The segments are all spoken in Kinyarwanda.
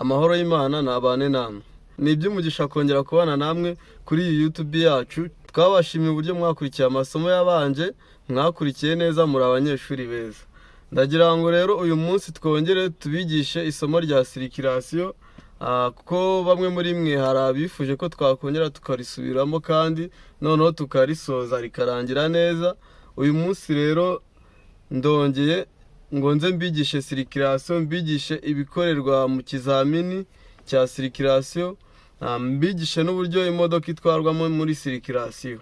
amahoro y'Imana nabane namwe. Ni iby'umugisha kongera kubana namwe kuri iyi YouTube yacu. Twabashimiye uburyo mwakurikiye amasomo yabanje, mwakurikiye neza, muri abanyeshuri beza. Ndagira ngo rero uyu munsi twongere tubigishe isomo rya circulation, kuko bamwe muri mwe hari abifuje ko twakongera tukarisubiramo kandi noneho tukarisoza rikarangira neza. Uyu munsi rero ndongeye ngo nze mbigishe circulation, mbigishe ibikorerwa mu kizamini cya circulation, mbigishe n'uburyo imodoka itwarwamo muri circulation.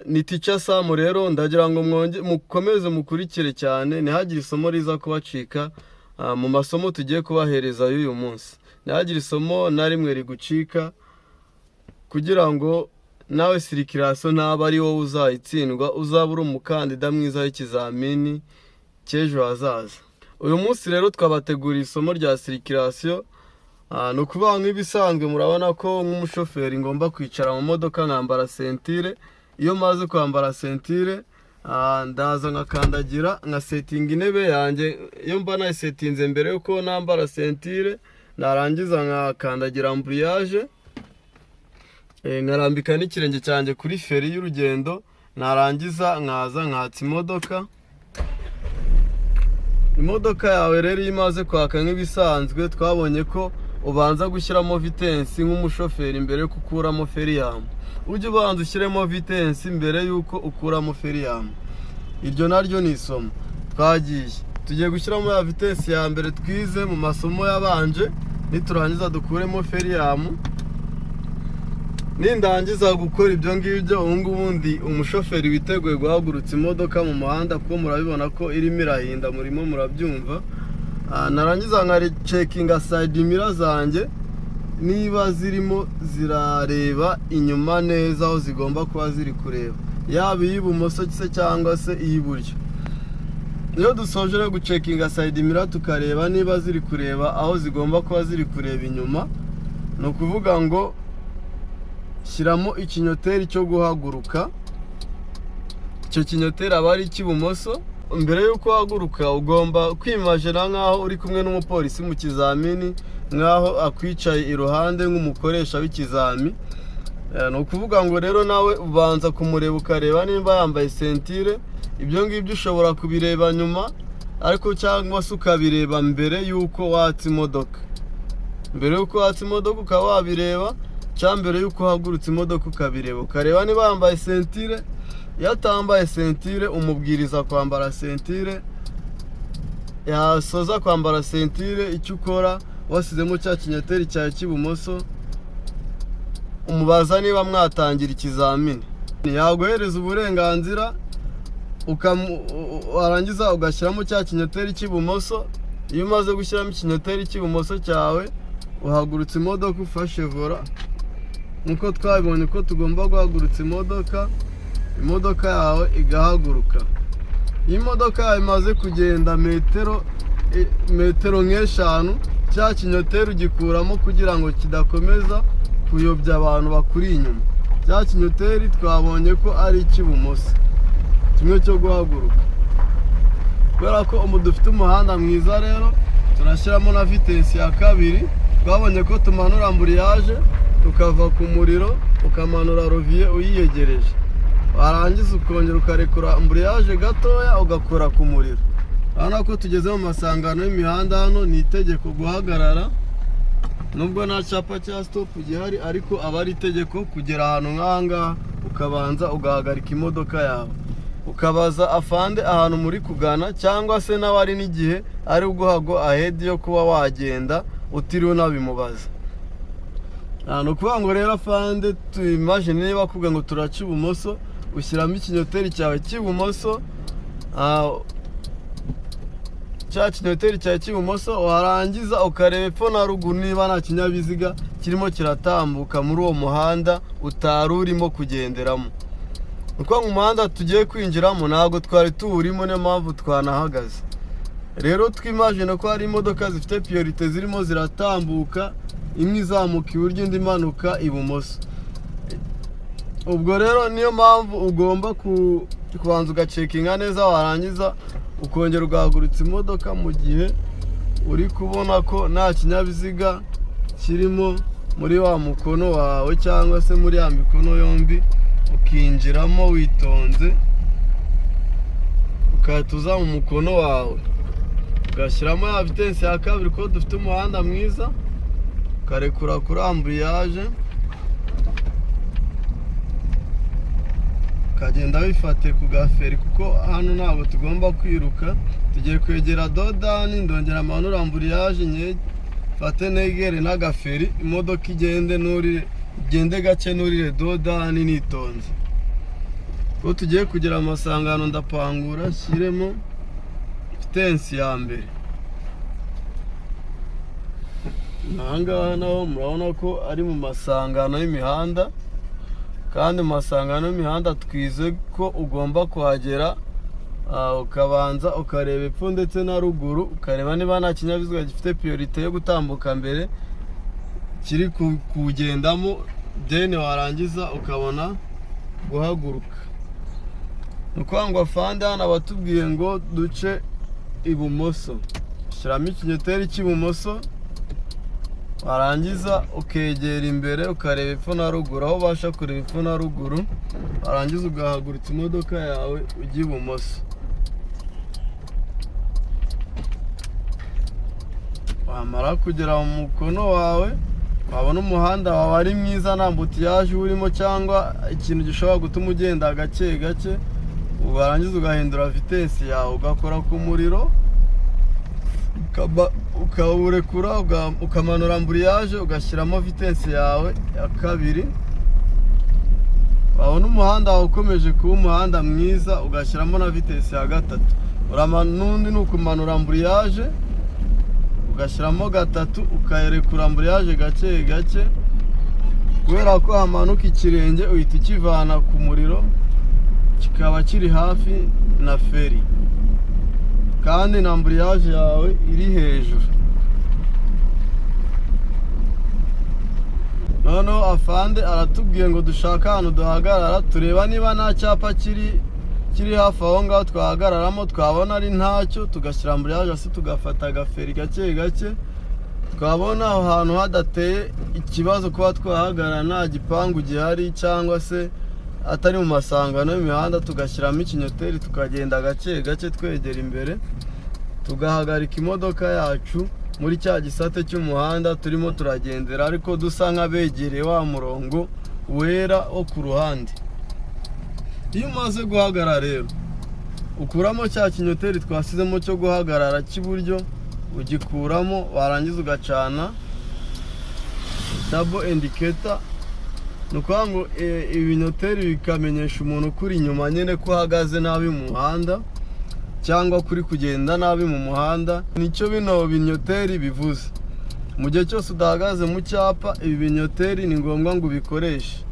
Ni Teacher Sam rero, ndagira ngo mukomeze mukurikire cyane, ntihagire isomo riza kubacika mu masomo tugiye kubahereza y'uyu munsi. Ntihagire isomo na rimwe rigucika, kugira ngo nawe circulation ntaba ari wowe uzayitsindwa, uzaba uri umukandida mwiza w'ikizamini cy'ejo hazaza. Uyu munsi rero twabateguriye isomo rya circulation. Ni ukuvuga nk'ibisanzwe murabona ko nk'umushoferi ngomba kwicara mu modoka nkambara sentire. Iyo maze kwambara sentire ndaza nkakandagira nkasetinga intebe yanjye. Iyo mba nayisetinze mbere yuko nambara sentire, narangiza nkakandagira ambriyage, nkarambika n'ikirenge cyanjye kuri feri y'urugendo, narangiza nkaza nkatsa imodoka. Imodoka yawe rero imaze kwaka nk'ibisanzwe, twabonye ko ubanza gushyiramo vitensi nk'umushoferi mbere yo gukuramo feriyamu. Ujye ubanza ushyiremo vitensi mbere yuko ukuramo feriyamu. Iryo naryo ni isomo twagiye. Tugiye gushyiramo ya vitensi ya mbere twize mu masomo yabanje, niturangiza dukuremo feriyamu. Nindangiza gukora ibyo ngibyo, ubundi umushoferi witeguye guhagurutsa imodoka mu muhanda, kuko murabibona ko irimo irahinda, murimo murabyumva. Narangiza nkarechekinga side mirror zanjye niba zirimo zirareba inyuma neza aho zigomba kuba ziri kureba, yaba iy'ibumoso se cyangwa se iy'iburyo. Iyo dusoje rero gucekinga side mirror tukareba niba ziri kureba aho zigomba kuba ziri kureba inyuma, ni ukuvuga ngo shyiramo ikinyoteri cyo guhaguruka. Icyo kinyoteri aba ari icy'ibumoso. Mbere yuko uhaguruka ugomba kwimagina nk'aho uri kumwe n'umupolisi mu kizamini, nk'aho akwicaye iruhande nk'umukoresha w'ikizami. Ni ukuvuga ngo rero nawe ubanza kumureba ukareba nimba yambaye sentire. Ibyo ngibyo ushobora kubireba nyuma, ariko cyangwa se ukabireba mbere yuko watsa imodoka. Mbere yuko watsa imodoka ukaba wabireba, cyangwa mbere yuko uhagurutsa imodoka ukabireba, ukareba niba yambaye sentire. Iyo atambaye sentire umubwiriza kwambara sentire. Yasoza kwambara sentire, icyo ukora wasizemo cya kinyoteri cyawe cy'ibumoso, umubaza niba mwatangira ikizamini. Yaguhereza uburenganzira, warangiza ugashyiramo cya kinyoteri cy'ibumoso. Iyo umaze gushyiramo ikinyoteri cy'ibumoso cyawe, uhagurutsa imodoka ufashe vola, nkuko twabibonye ko tugomba guhagurutsa imodoka. Imodoka yawe igahaguruka. Iyo imodoka yawe imaze kugenda metero nk'eshanu, cya kinyoteri ugikuramo kugira ngo kidakomeza kuyobya abantu bakuri inyuma. Cya kinyoteri twabonye ko ari icy'ibumoso, kimwe cyo guhaguruka. Kubera ko dufite umuhanda mwiza rero, turashyiramo na vitensi ya kabiri. Twabonye ko tumanura ambriyage, tukava ku muriro, ukamanura roviye uyiyegereje. Warangiza ukongera ukarekura ambriyage gatoya, ugakora ku muriro. Urabona ko tugeze mu masangano y'imihanda hano, ni itegeko guhagarara. Nubwo nta cyapa cya stop gihari, ariko aba ari itegeko kugera ahantu nk'ahangaha ukabanza ugahagarika imodoka yawe, ukabaza afande ahantu muri kugana, cyangwa se nawe ari n'igihe ari uguhago ahead yo kuba wagenda utiriwe unabimubaza. Ni ukuvuga ngo rero afande, tuyimagine niba akubwira ngo turaca ibumoso, ushyiramo ikinyoteri cyawe cy'ibumoso. Cya kinyoteri cyawe cy'ibumoso, warangiza ukareba epfo na ruguru niba nta kinyabiziga kirimo kiratambuka muri uwo muhanda utari urimo kugenderamo. Nuko mu muhanda tugiye kwinjiramo ntabwo twari tuwurimo, niyo mpamvu twanahagaze. Rero twimagine ko hari imodoka zifite priorite zirimo ziratambuka, imwe izamuka iburyo indi imanuka ibumoso. Ubwo rero niyo mpamvu ugomba kubanza ugacekinga neza, warangiza ukongera ugahagurutsa imodoka mu gihe uri kubona ko nta kinyabiziga kirimo muri wa mukono wawe cyangwa se muri ya mikono yombi, ukinjiramo witonze, ukahita uza mu mukono wawe ugashyiramo ya vitensi ya kabiri ko dufite umuhanda mwiza, ukarekura kuri amburiyaje, ukagenda wifate ku gaferi kuko hano ntabwo tugomba kwiruka. Tugiye kwegera dodani, ndongera amanura amburiyaje fate negere n'agaferi, imodoka igende gake nurire dodani nitonze. Ko tugiye kugira amasangano ndapangura, shyiremo vitensi ya mbere. Ahangaha naho murabona ko ari mu masangano y'imihanda, kandi mu masangano y'imihanda twize ko ugomba kuhagera ukabanza ukareba epfo ndetse na ruguru, ukareba niba nta kinyabiziga gifite priorite yo gutambuka mbere kiri kugendamo, then warangiza ukabona guhaguruka. Nuko ngo afande hano batubwiye ngo duce ibumoso, shyiramo ikinyoteri cy'ibumoso, warangiza ukegera imbere ukareba epfo na ruguru. Aho ubasha kureba epfo na ruguru, warangiza ugahagurutsa imodoka yawe ujya ibumoso. Wamara kugera mu mukono wawe, wabona umuhanda wawe ari mwiza, nta mbutiyaje urimo cyangwa ikintu gishobora gutuma ugenda gake gake, warangiza ugahindura vitensi yawe, ugakora ku muriro, ukawurekura, ukamanura amburiyaje, ugashyiramo vitensi yawe ya kabiri. Wabona umuhanda wawe ukomeje kuba umuhanda mwiza, ugashyiramo na vitensi ya gatatu. N'undi ni ukumanura amburiyaje, ugashyiramo gatatu, ukayerekura amburiyaje gake gake. Kubera ko hamanuka ikirenge, uhita ukivana ku muriro, kikaba kiri hafi na feri, kandi na amburiyaje yawe iri hejuru. Noneho afande aratubwiye ngo dushaka ahantu duhagarara, tureba niba nta cyapa kiri hafi aho ngaho twahagararamo. Twabona ari ntacyo, tugashyira amburiyaje hasi, tugafata agaferi gake gake. Twabona aho hantu hadateye ikibazo kuba twahagarara, nta gipangu gihari cyangwa se atari mu masangano y'imihanda, tugashyiramo ikinyoteri, tukagenda gake gake twegera imbere, tugahagarika imodoka yacu muri cya gisate cy'umuhanda turimo turagendera, ariko dusa nk'abegereye wa murongo wera wo ku ruhande. Iyo umaze guhagarara rero, ukuramo cya kinyoteri twasizemo cyo guhagarara cy'iburyo, ugikuramo, warangiza ugacana double indicator. Nukuvuga ngo ibinyoteri bikamenyesha umuntu ukuri inyuma nyine ko uhagaze nabi mu muhanda cyangwa kuri kugenda nabi mu muhanda. Nicyo bino binyoteri bivuze. Mu gihe cyose udahagaze mu cyapa, ibi binyoteri ni ngombwa ngo ubikoreshe.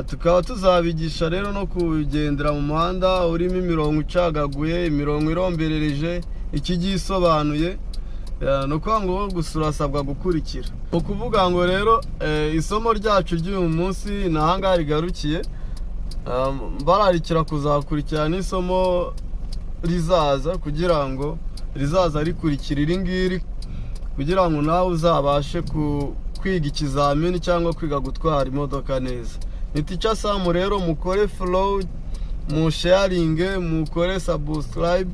Tukaba tuzabigisha rero no kugendera mu muhanda urimo imirongo icagaguye, imirongo iromberereje, ikigiye isobanuye. Nukuvuga ngo gusa urasabwa gukurikira. Ukuvuga ngo rero isomo ryacu ry'uyu munsi ni ahangaha rigarukiye. Bararikira kuzakurikirana isomo rizaza, kugira ngo rizaza rikurikira iri ngiri, kugira ngo nawe uzabashe kwiga ikizamini cyangwa kwiga gutwara imodoka neza. Ni Teacher Sam rero, mukore follow, mu sharing, mukore subscribe.